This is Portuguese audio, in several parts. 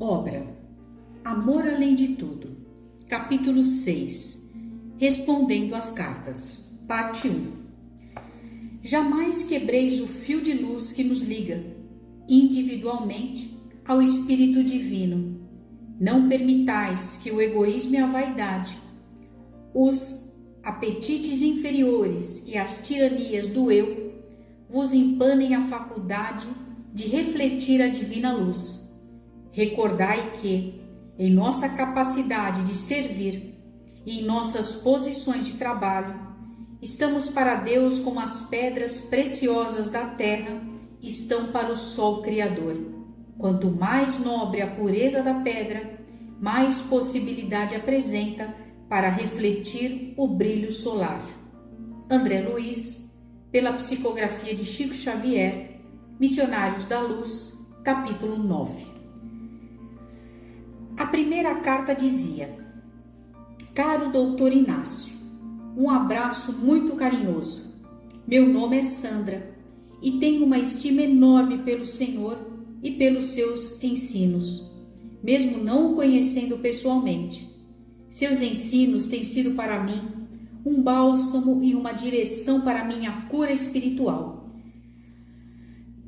Obra Amor além de tudo, capítulo 6, Respondendo às cartas, parte 1. Jamais quebreis o fio de luz que nos liga, individualmente, ao Espírito Divino. Não permitais que o egoísmo e a vaidade, os apetites inferiores e as tiranias do eu vos empanem a faculdade de refletir a divina luz. Recordai que, em nossa capacidade de servir e em nossas posições de trabalho, estamos para Deus como as pedras preciosas da terra estão para o sol criador. Quanto mais nobre a pureza da pedra, mais possibilidade apresenta para refletir o brilho solar. André Luiz, pela psicografia de Chico Xavier, Missionários da Luz, capítulo 9. A primeira carta dizia: Caro Doutor Inácio, um abraço muito carinhoso. Meu nome é Sandra e tenho uma estima enorme pelo Senhor e pelos seus ensinos, mesmo não o conhecendo pessoalmente. Seus ensinos têm sido para mim um bálsamo e uma direção para minha cura espiritual.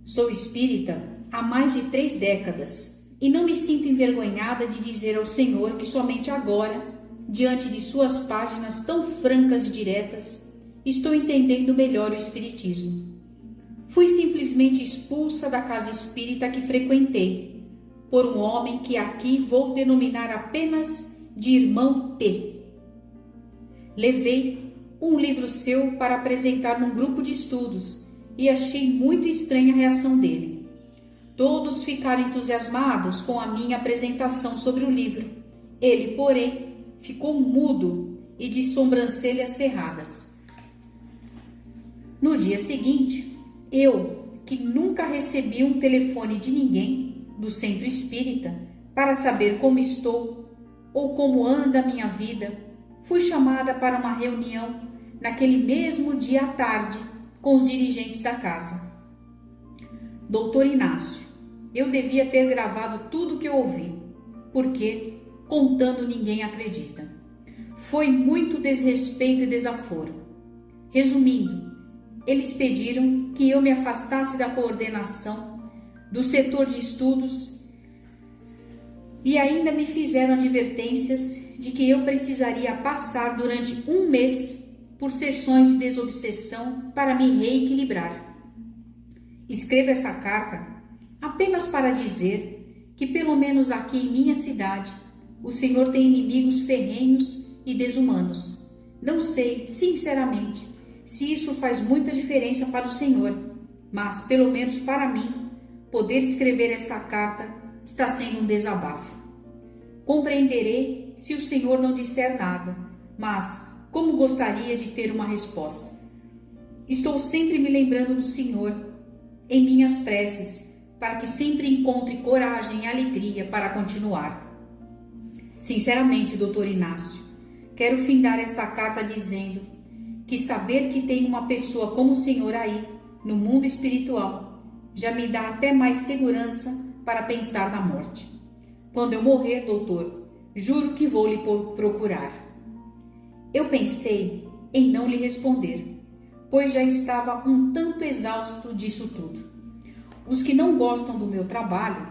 Sou espírita há mais de 3 décadas e não me sinto envergonhada de dizer ao Senhor que somente agora, diante de suas páginas tão francas e diretas, estou entendendo melhor o Espiritismo. Fui simplesmente expulsa da casa espírita que frequentei, por um homem que aqui vou denominar apenas de irmão T. Levei um livro seu para apresentar num grupo de estudos e achei muito estranha a reação dele. Todos ficaram entusiasmados com a minha apresentação sobre o livro. Ele, porém, ficou mudo e de sobrancelhas cerradas. No dia seguinte, eu, que nunca recebi um telefone de ninguém do centro espírita para saber como estou ou como anda a minha vida, fui chamada para uma reunião naquele mesmo dia à tarde com os dirigentes da casa. Doutor Inácio, eu devia ter gravado tudo o que eu ouvi, porque, contando, ninguém acredita. Foi muito desrespeito e desaforo. Resumindo, eles pediram que eu me afastasse da coordenação do setor de estudos e ainda me fizeram advertências de que eu precisaria passar durante 1 mês por sessões de desobsessão para me reequilibrar. Escrevo essa carta apenas para dizer que, pelo menos aqui em minha cidade, o Senhor tem inimigos ferrenhos e desumanos. Não sei, sinceramente, se isso faz muita diferença para o Senhor, mas, pelo menos para mim, poder escrever essa carta está sendo um desabafo. Compreenderei se o Senhor não disser nada, mas como gostaria de ter uma resposta. Estou sempre me lembrando do Senhor em minhas preces, para que sempre encontre coragem e alegria para continuar. Sinceramente, Doutor Inácio, quero findar esta carta dizendo que saber que tem uma pessoa como o Senhor aí, no mundo espiritual, já me dá até mais segurança para pensar na morte. Quando eu morrer, doutor, juro que vou lhe procurar. Eu pensei em não lhe responder, pois já estava um tanto exausto disso tudo. Os que não gostam do meu trabalho,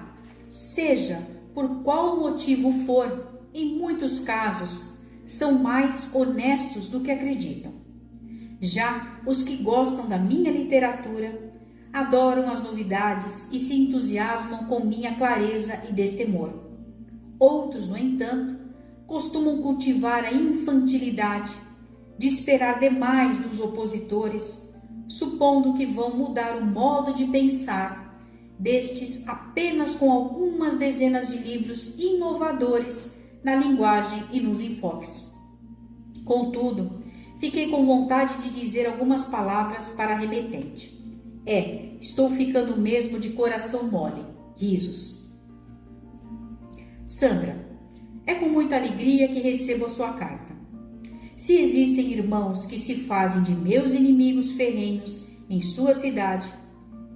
seja por qual motivo for, em muitos casos, são mais honestos do que acreditam. Já os que gostam da minha literatura, adoram as novidades e se entusiasmam com minha clareza e destemor. Outros, no entanto, costumam cultivar a infantilidade de esperar demais dos opositores, supondo que vão mudar o modo de pensar destes apenas com algumas dezenas de livros inovadores na linguagem e nos enfoques. Contudo, fiquei com vontade de dizer algumas palavras para a remetente. Estou ficando mesmo de coração mole. Risos. Sandra, é com muita alegria que recebo a sua carta. Se existem irmãos que se fazem de meus inimigos ferrenhos em sua cidade,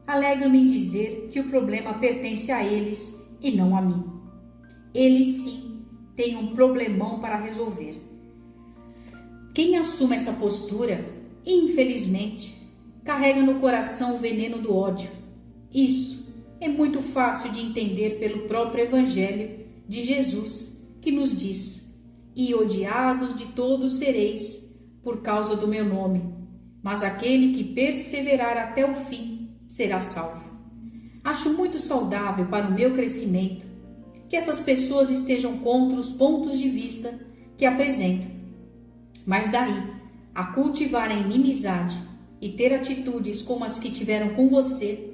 alegro-me em dizer que o problema pertence a eles e não a mim. ele sim tem um problemão para resolver. Quem assume essa postura, infelizmente, carrega no coração o veneno do ódio. Isso é muito fácil de entender pelo próprio Evangelho de Jesus, que nos diz: e odiados de todos sereis por causa do meu nome, mas aquele que perseverar até o fim será salvo. Acho muito saudável para o meu crescimento que essas pessoas estejam contra os pontos de vista que apresentam, mas daí a cultivar a inimizade e ter atitudes como as que tiveram com você,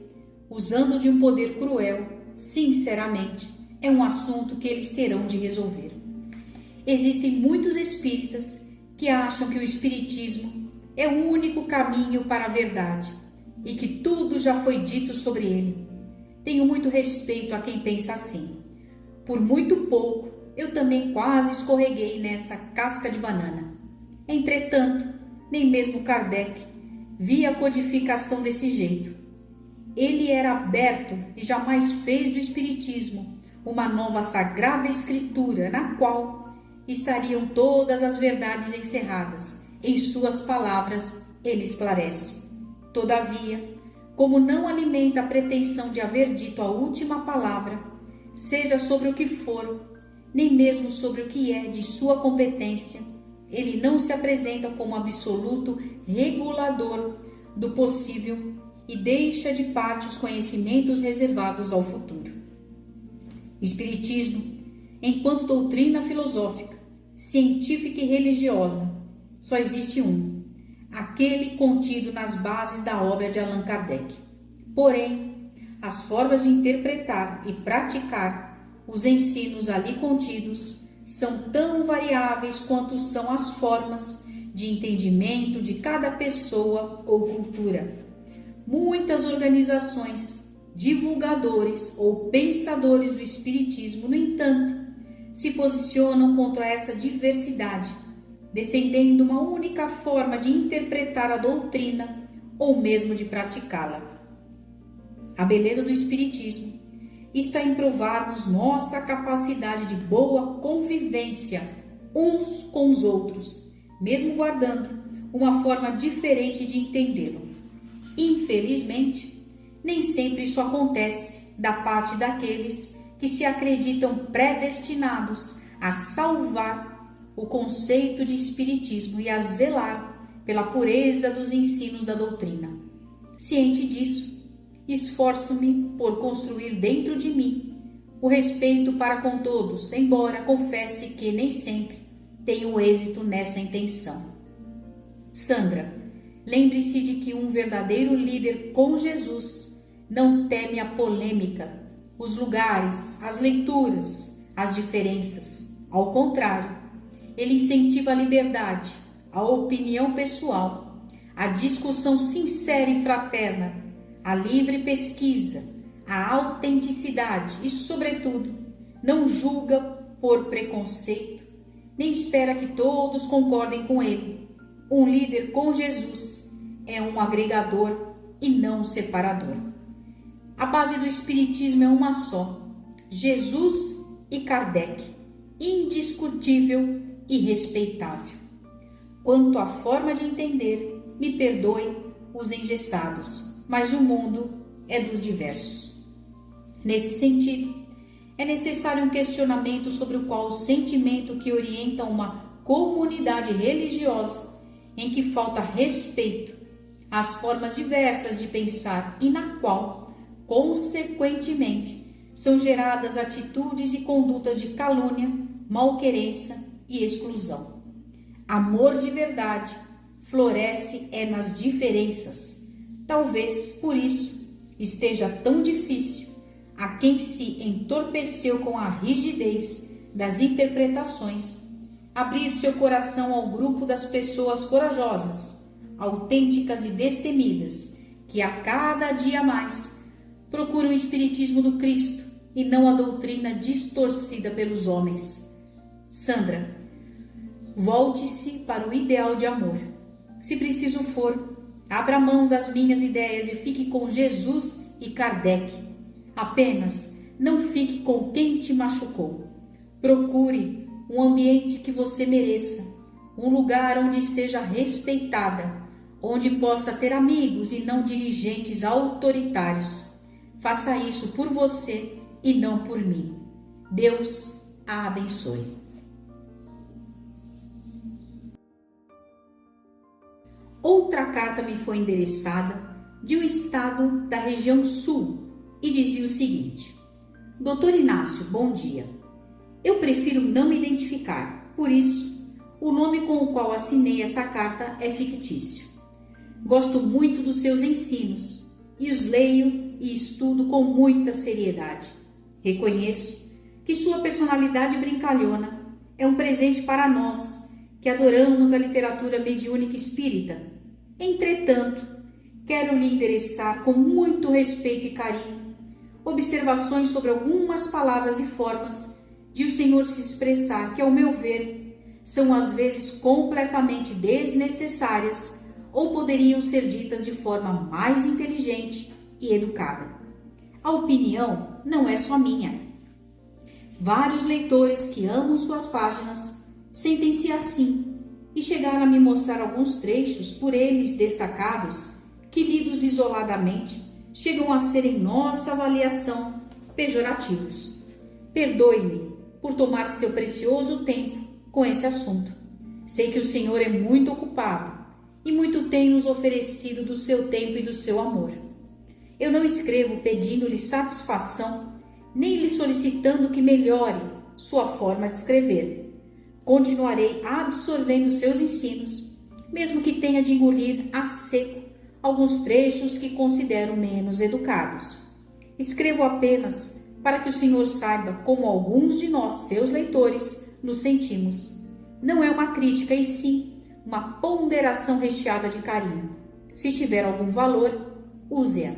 usando de um poder cruel, sinceramente, é um assunto que eles terão de resolver. Existem muitos espíritas que acham que o espiritismo é o único caminho para a verdade e que tudo já foi dito sobre ele. Tenho muito respeito a quem pensa assim. Por muito pouco, eu também quase escorreguei nessa casca de banana. Entretanto, nem mesmo Kardec via a codificação desse jeito. Ele era aberto e jamais fez do espiritismo uma nova sagrada escritura na qual estariam todas as verdades encerradas. Em suas palavras, ele esclarece. Todavia, como não alimenta a pretensão de haver dito a última palavra, seja sobre o que for, nem mesmo sobre o que é de sua competência, ele não se apresenta como absoluto regulador do possível e deixa de parte os conhecimentos reservados ao futuro. Espiritismo, enquanto doutrina filosófica, científica e religiosa, só existe um, aquele contido nas bases da obra de Allan Kardec. Porém, as formas de interpretar e praticar os ensinos ali contidos são tão variáveis quanto são as formas de entendimento de cada pessoa ou cultura. Muitas organizações, divulgadores ou pensadores do espiritismo, no entanto, se posicionam contra essa diversidade, defendendo uma única forma de interpretar a doutrina ou mesmo de praticá-la. A beleza do espiritismo está em provarmos nossa capacidade de boa convivência uns com os outros, mesmo guardando uma forma diferente de entendê-lo. Infelizmente, nem sempre isso acontece da parte daqueles que se acreditam predestinados a salvar o conceito de espiritismo e a zelar pela pureza dos ensinos da doutrina. Ciente disso, esforço-me por construir dentro de mim o respeito para com todos, embora confesse que nem sempre tenho êxito nessa intenção. Sandra, lembre-se de que um verdadeiro líder com Jesus não teme a polêmica, os lugares, as leituras, as diferenças. Ao contrário, ele incentiva a liberdade, a opinião pessoal, a discussão sincera e fraterna, a livre pesquisa, a autenticidade e, sobretudo, não julga por preconceito, nem espera que todos concordem com ele. Um líder com Jesus é um agregador e não um separador. A base do espiritismo é uma só: Jesus e Kardec, indiscutível e respeitável. Quanto à forma de entender, me perdoe os engessados, mas o mundo é dos diversos. Nesse sentido, é necessário um questionamento sobre o qual o sentimento que orienta uma comunidade religiosa em que falta respeito às formas diversas de pensar e na qual, consequentemente, são geradas atitudes e condutas de calúnia, malquerença e exclusão. Amor de verdade floresce nas diferenças. Talvez por isso esteja tão difícil a quem se entorpeceu com a rigidez das interpretações abrir seu coração ao grupo das pessoas corajosas, autênticas e destemidas, que a cada dia mais procuram o espiritismo do Cristo e não a doutrina distorcida pelos homens. Sandra, volte-se para o ideal de amor. Se preciso for, abra mão das minhas ideias e fique com Jesus e Kardec. Apenas não fique com quem te machucou. Procure um ambiente que você mereça, um lugar onde seja respeitada, onde possa ter amigos e não dirigentes autoritários. Faça isso por você e não por mim. Deus a abençoe. Outra carta me foi endereçada de um estado da região sul e dizia o seguinte: Doutor Inácio, bom dia. Eu prefiro não me identificar, por isso, o nome com o qual assinei essa carta é fictício. Gosto muito dos seus ensinos e os leio e estudo com muita seriedade. Reconheço que sua personalidade brincalhona é um presente para nós que adoramos a literatura mediúnica espírita. Entretanto, quero lhe endereçar com muito respeito e carinho observações sobre algumas palavras e formas de o Senhor se expressar que, ao meu ver, são às vezes completamente desnecessárias ou poderiam ser ditas de forma mais inteligente e educada. A opinião não é só minha. Vários leitores que amam suas páginas sentem-se assim e chegaram a me mostrar alguns trechos por eles destacados que, lidos isoladamente, chegam a ser, em nossa avaliação, pejorativos. Perdoe-me por tomar seu precioso tempo com esse assunto. Sei que o Senhor é muito ocupado e muito tem nos oferecido do seu tempo e do seu amor. Eu não escrevo pedindo-lhe satisfação, nem lhe solicitando que melhore sua forma de escrever. Continuarei absorvendo seus ensinos, mesmo que tenha de engolir a seco alguns trechos que considero menos educados. Escrevo apenas para que o Senhor saiba como alguns de nós, seus leitores, nos sentimos. Não é uma crítica, e sim uma ponderação recheada de carinho. Se tiver algum valor, use-a.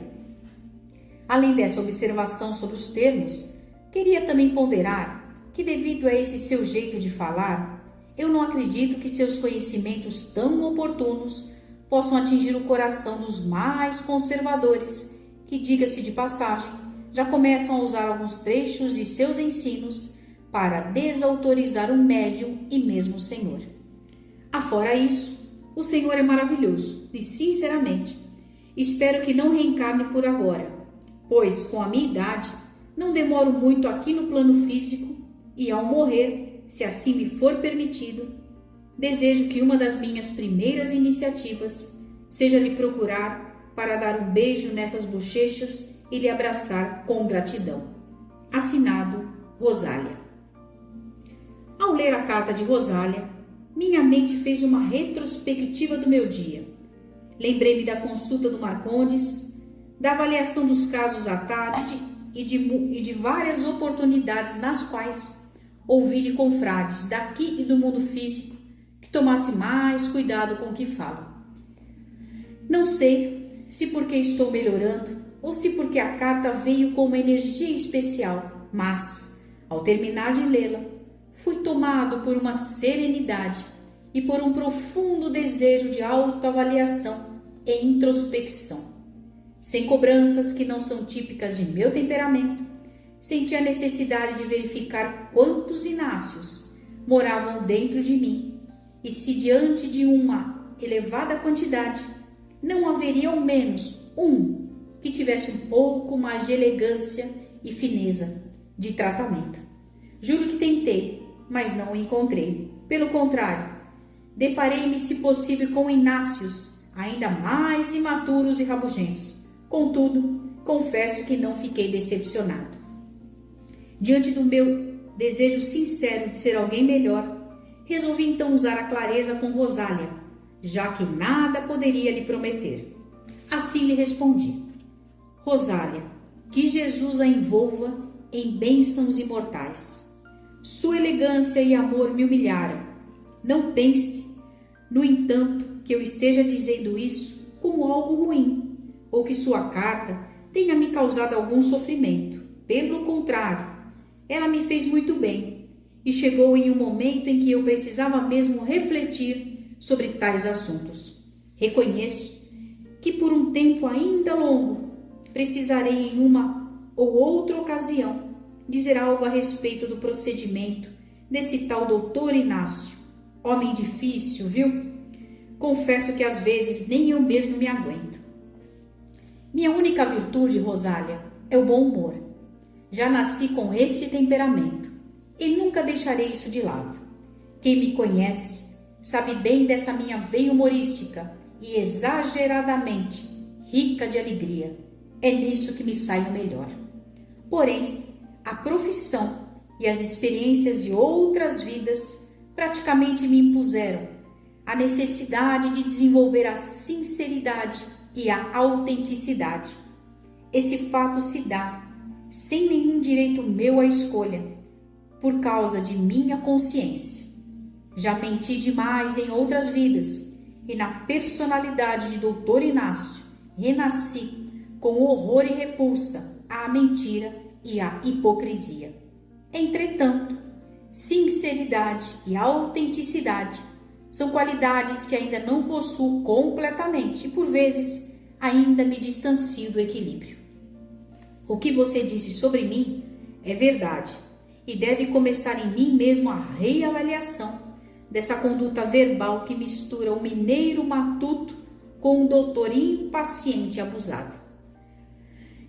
Além dessa observação sobre os termos, queria também ponderar que, devido a esse seu jeito de falar, eu não acredito que seus conhecimentos tão oportunos possam atingir o coração dos mais conservadores, que, diga-se de passagem, já começam a usar alguns trechos de seus ensinos para desautorizar o médium e mesmo o Senhor. Afora isso, o Senhor é maravilhoso e, sinceramente, espero que não reencarne por agora, pois, com a minha idade, não demoro muito aqui no plano físico e, ao morrer, se assim me for permitido, desejo que uma das minhas primeiras iniciativas seja lhe procurar para dar um beijo nessas bochechas e lhe abraçar com gratidão. Assinado, Rosália. Ao ler a carta de Rosália, minha mente fez uma retrospectiva do meu dia. Lembrei-me da consulta do Marcondes, da avaliação dos casos à tarde e de várias oportunidades nas quais ouvi de confrades daqui e do mundo físico que tomasse mais cuidado com o que falo. Não sei se porque estou melhorando ou se porque a carta veio com uma energia especial, mas, ao terminar de lê-la, fui tomado por uma serenidade e por um profundo desejo de autoavaliação e introspecção. Sem cobranças que não são típicas de meu temperamento, senti a necessidade de verificar quantos Inácios moravam dentro de mim e se, diante de uma elevada quantidade, não haveria ao menos um que tivesse um pouco mais de elegância e fineza de tratamento. Juro que tentei, mas não o encontrei. Pelo contrário, deparei-me, se possível, com Inácios ainda mais imaturos e rabugentos. Contudo, confesso que não fiquei decepcionado. Diante do meu desejo sincero de ser alguém melhor, resolvi então usar a clareza com Rosália, já que nada poderia lhe prometer. Assim lhe respondi: Rosália, que Jesus a envolva em bênçãos imortais. Sua elegância e amor me humilharam. Não pense, no entanto, que eu esteja dizendo isso como algo ruim, ou que sua carta tenha me causado algum sofrimento. Pelo contrário, ela me fez muito bem e chegou em um momento em que eu precisava mesmo refletir sobre tais assuntos. Reconheço que por um tempo ainda longo precisarei, em uma ou outra ocasião, dizer algo a respeito do procedimento desse tal doutor Inácio. Homem difícil, viu? Confesso que às vezes nem eu mesmo me aguento. Minha única virtude, Rosália, é o bom humor. Já nasci com esse temperamento e nunca deixarei isso de lado. Quem me conhece sabe bem dessa minha veia humorística e exageradamente rica de alegria. É nisso que me sai o melhor. Porém, a profissão e as experiências de outras vidas praticamente me impuseram a necessidade de desenvolver a sinceridade e a autenticidade. Esse fato se dá sem nenhum direito meu à escolha, por causa de minha consciência. Já menti demais em outras vidas e na personalidade de Dr. Inácio renasci com horror e repulsa à mentira e à hipocrisia. Entretanto, sinceridade e autenticidade são qualidades que ainda não possuo completamente e, por vezes, ainda me distancio do equilíbrio. O que você disse sobre mim é verdade e deve começar em mim mesmo a reavaliação dessa conduta verbal que mistura o mineiro matuto com um doutor impaciente e abusado.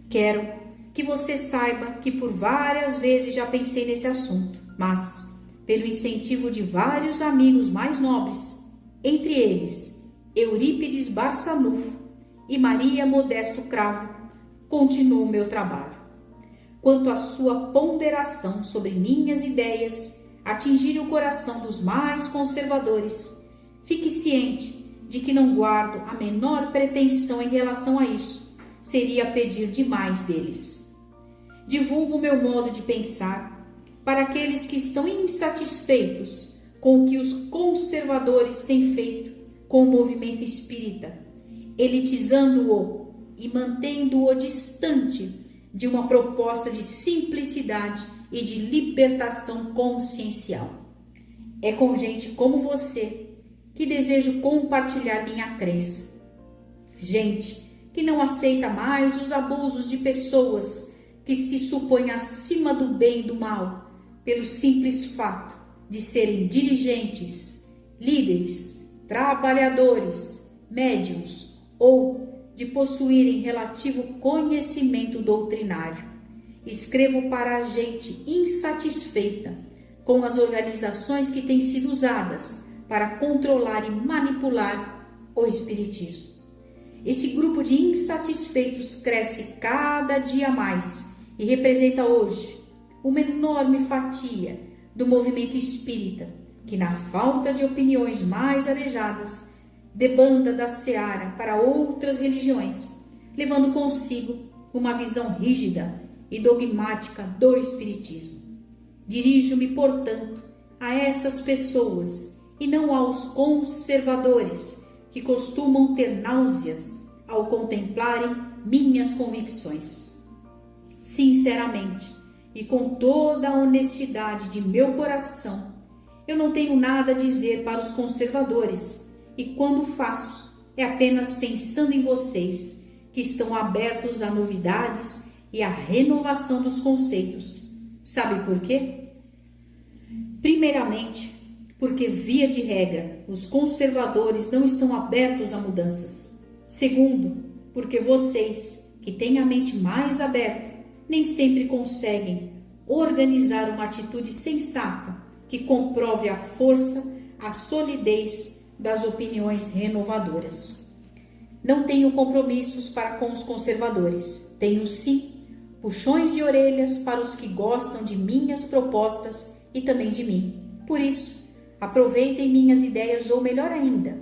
Quero que você saiba que por várias vezes já pensei nesse assunto, mas, pelo incentivo de vários amigos mais nobres, entre eles Eurípides Barçanufo e Maria Modesto Cravo, continuo o meu trabalho. Quanto à sua ponderação sobre minhas ideias atingirem o coração dos mais conservadores, fique ciente de que não guardo a menor pretensão em relação a isso. Seria pedir demais deles. Divulgo o meu modo de pensar para aqueles que estão insatisfeitos com o que os conservadores têm feito com o movimento espírita, elitizando-o e mantendo-o distante de uma proposta de simplicidade e de libertação consciencial. É com gente como você que desejo compartilhar minha crença. Gente que não aceita mais os abusos de pessoas que se supõem acima do bem e do mal, pelo simples fato de serem dirigentes, líderes, trabalhadores, médiuns ou de possuírem relativo conhecimento doutrinário. Escrevo para a gente insatisfeita com as organizações que têm sido usadas para controlar e manipular o espiritismo. Esse grupo de insatisfeitos cresce cada dia mais e representa hoje uma enorme fatia do movimento espírita, que na falta de opiniões mais arejadas, debanda da seara para outras religiões, levando consigo uma visão rígida e dogmática do espiritismo. Dirijo-me, portanto, a essas pessoas e não aos conservadores que costumam ter náuseas ao contemplarem minhas convicções. Sinceramente e com toda a honestidade de meu coração, eu não tenho nada a dizer para os conservadores e quando faço é apenas pensando em vocês que estão abertos a novidades e à renovação dos conceitos. Sabe por quê? Primeiramente, porque, via de regra, os conservadores não estão abertos a mudanças. Segundo, porque vocês, que têm a mente mais aberta, nem sempre conseguem organizar uma atitude sensata que comprove a força, a solidez das opiniões renovadoras. Não tenho compromissos para com os conservadores. Tenho, sim, puxões de orelhas para os que gostam de minhas propostas e também de mim. Por isso, aproveitem minhas ideias ou, melhor ainda,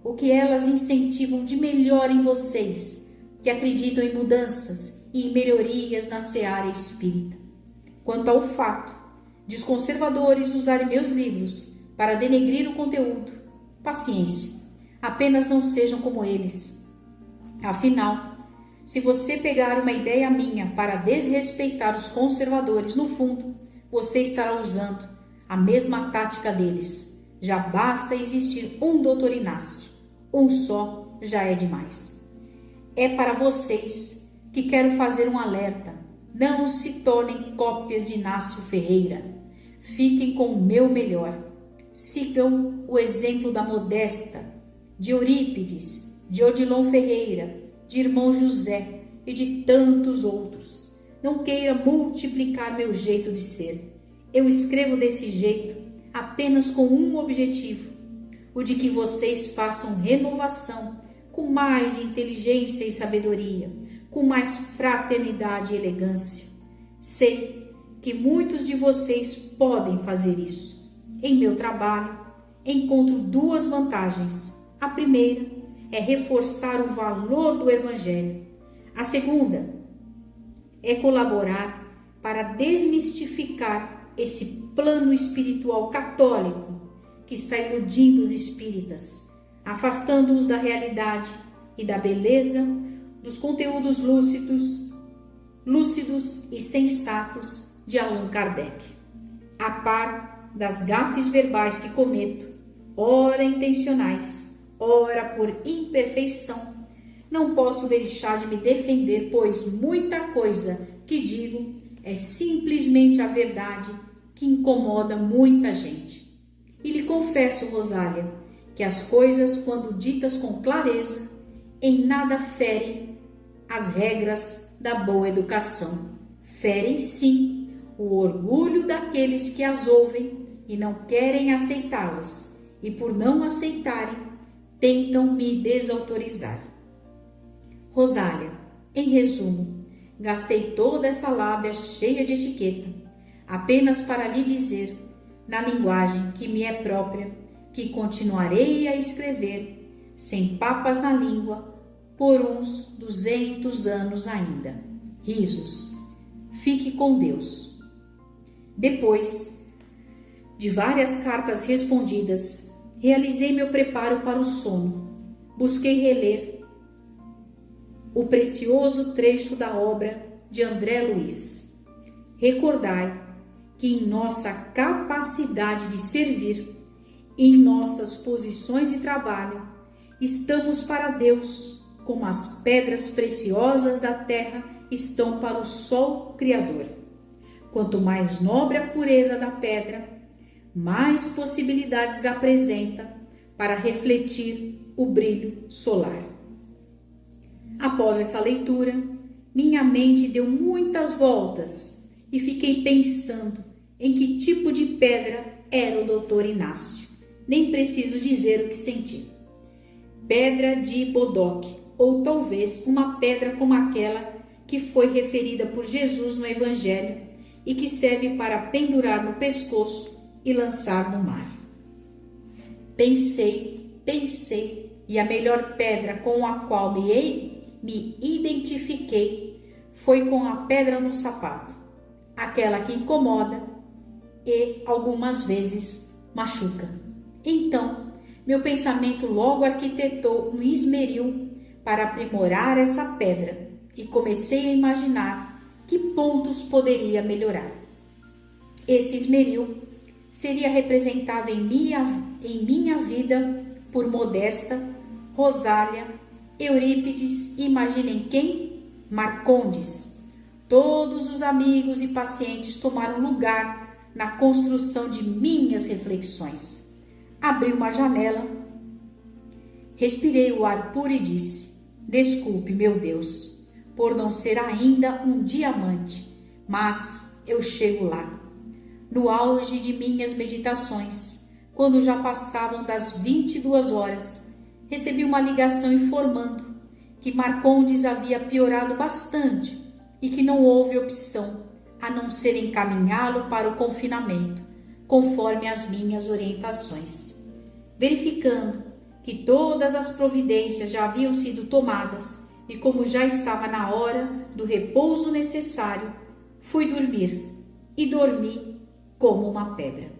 o que elas incentivam de melhor em vocês, que acreditam em mudanças e em melhorias na seara espírita. Quanto ao fato de os conservadores usarem meus livros para denegrir o conteúdo, paciência, apenas não sejam como eles. Afinal, se você pegar uma ideia minha para desrespeitar os conservadores, no fundo, você estará usando a mesma tática deles. Já basta existir um doutor Inácio. Um só já é demais. É para vocês que quero fazer um alerta. Não se tornem cópias de Inácio Ferreira. Fiquem com o meu melhor. Sigam o exemplo da Modesta, de Eurípides, de Odilon Ferreira, de Irmão José e de tantos outros. Não queira multiplicar meu jeito de ser. Eu escrevo desse jeito apenas com um objetivo, o de que vocês façam renovação com mais inteligência e sabedoria, com mais fraternidade e elegância. Sei que muitos de vocês podem fazer isso. Em meu trabalho, encontro duas vantagens. A primeira é reforçar o valor do Evangelho. A segunda é colaborar para desmistificar esse plano espiritual católico que está iludindo os espíritas, afastando-os da realidade e da beleza dos conteúdos lúcidos e sensatos de Allan Kardec. A par das gafes verbais que cometo, ora intencionais, ora por imperfeição, não posso deixar de me defender, pois muita coisa que digo é simplesmente a verdade que incomoda muita gente. E lhe confesso, Rosália, que as coisas, quando ditas com clareza, em nada ferem as regras da boa educação. Ferem sim o orgulho daqueles que as ouvem e não querem aceitá-las, e por não aceitarem, tentam me desautorizar. Rosália, em resumo, gastei toda essa lábia cheia de etiqueta, apenas para lhe dizer, na linguagem que me é própria, que continuarei a escrever, sem papas na língua, por uns 200 anos ainda. Risos. Fique com Deus. Depois de várias cartas respondidas, realizei meu preparo para o sono. Busquei reler o precioso trecho da obra de André Luiz. Recordai que em nossa capacidade de servir, em nossas posições de trabalho, estamos para Deus, como as pedras preciosas da terra estão para o sol criador. Quanto mais nobre a pureza da pedra, mais possibilidades apresenta para refletir o brilho solar. Após essa leitura, minha mente deu muitas voltas e fiquei pensando em que tipo de pedra era o Dr. Inácio. Nem preciso dizer o que senti. Pedra de bodoque, ou talvez uma pedra como aquela que foi referida por Jesus no Evangelho e que serve para pendurar no pescoço e lançar no mar. Pensei, e a melhor pedra com a qual me identifiquei foi com a pedra no sapato, aquela que incomoda e algumas vezes machuca. Então, meu pensamento logo arquitetou um esmeril para aprimorar essa pedra e comecei a imaginar que pontos poderia melhorar. Esse esmeril seria representado em minha vida por Modesta, Rosália, Eurípides e imaginem quem? Marcondes. Todos os amigos e pacientes tomaram lugar na construção de minhas reflexões. Abri uma janela, respirei o ar puro e disse: desculpe, meu Deus, por não ser ainda um diamante, mas eu chego lá. No auge de minhas meditações, quando já passavam das 22 horas, recebi uma ligação informando que Marcondes havia piorado bastante e que não houve opção a não ser encaminhá-lo para o confinamento, conforme as minhas orientações. Verificando que todas as providências já haviam sido tomadas e como já estava na hora do repouso necessário, fui dormir e dormi como uma pedra.